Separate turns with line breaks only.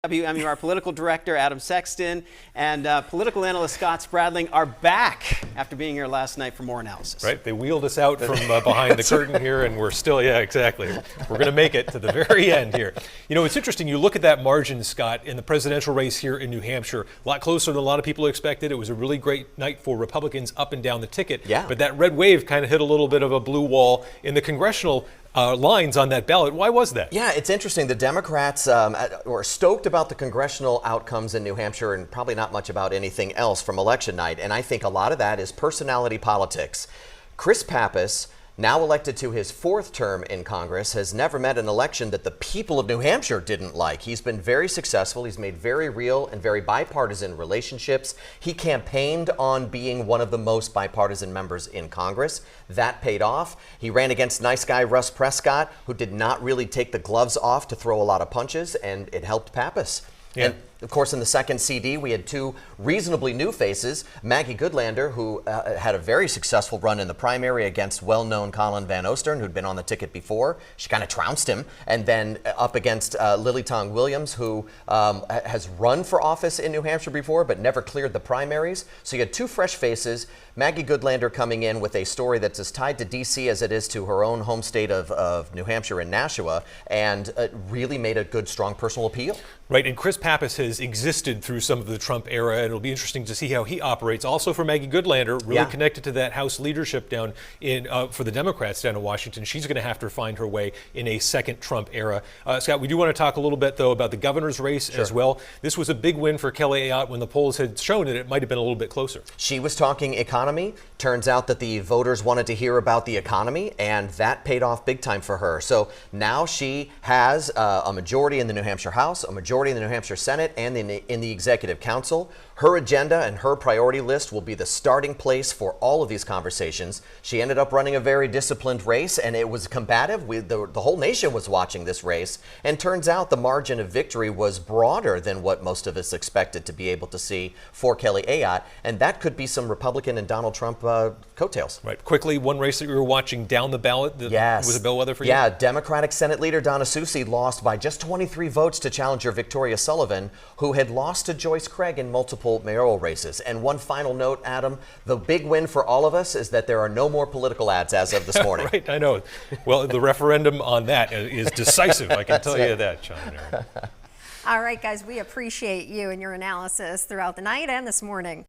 WMUR political director Adam Sexton and political analyst Scott Spradling are back after being here last night for more analysis.
Right, they wheeled us out from behind the curtain here, and we're still, yeah, exactly. We're going to make it to the very end here. You know, it's interesting. You look at that margin, Scott, in the presidential race here in New Hampshire, a lot closer than a lot of people expected. It was a really great night for Republicans up and down the ticket.
Yeah.
But that red wave kind of hit a little bit of a blue wall in the congressional lines on that ballot. Why was that?
Yeah, it's interesting. The Democrats were stoked about the congressional outcomes in New Hampshire and probably not much about anything else from election night. And I think a lot of that is personality politics. Chris Pappas, now elected to his fourth term in Congress, has never met an election that the people of New Hampshire didn't like. He's been very successful. He's made very real and very bipartisan relationships. He campaigned on being one of the most bipartisan members in Congress. That paid off. He ran against nice guy Russ Prescott, who did not really take the gloves off to throw a lot of punches, and it helped Pappas.
Yeah.
And of course, in the second CD, we had two reasonably new faces. Maggie Goodlander, who had a very successful run in the primary against well-known Colin Van Ostern, who'd been on the ticket before. She kind of trounced him. And then up against Lily Tong Williams, who has run for office in New Hampshire before, but never cleared the primaries. So you had two fresh faces. Maggie Goodlander coming in with a story that's as tied to D.C. as it is to her own home state of New Hampshire and Nashua, and really made a good, strong personal appeal.
Right, and Chris Pappas has existed through some of the Trump era, and it'll be interesting to see how he operates. Also for Maggie Goodlander, really connected to that House leadership down in for the Democrats down in Washington. She's going to have to find her way in a second Trump era. Scott, we do want to talk a little bit, though, about the governor's race as well. This was a big win for Kelly Ayotte when the polls had shown it might have been a little bit closer.
She was talking economy. Turns out that the voters wanted to hear about the economy, and that paid off big time for her. So now she has a majority in the New Hampshire House, a majority in the New Hampshire Senate, and in the Executive Council. Her agenda and her priority list will be the starting place for all of these conversations. She ended up running a very disciplined race, and it was combative. The whole nation was watching this race, and turns out the margin of victory was broader than what most of us expected to be able to see for Kelly Ayotte, and that could be some Republican and Donald Trump coattails.
Right. Quickly, one race that you were watching down the ballot that was a bellwether for you?
Yeah, Democratic Senate Leader Donna Soucy lost by just 23 votes to challenger Victoria Sullivan, who had lost to Joyce Craig in multiple mayoral races. And one final note, Adam, the big win for all of us is that there are no more political ads as of this morning.
Right, I know. Well, the referendum on that is decisive, I can tell you that, Sean and Aaron.
All right, guys, we appreciate you and your analysis throughout the night and this morning.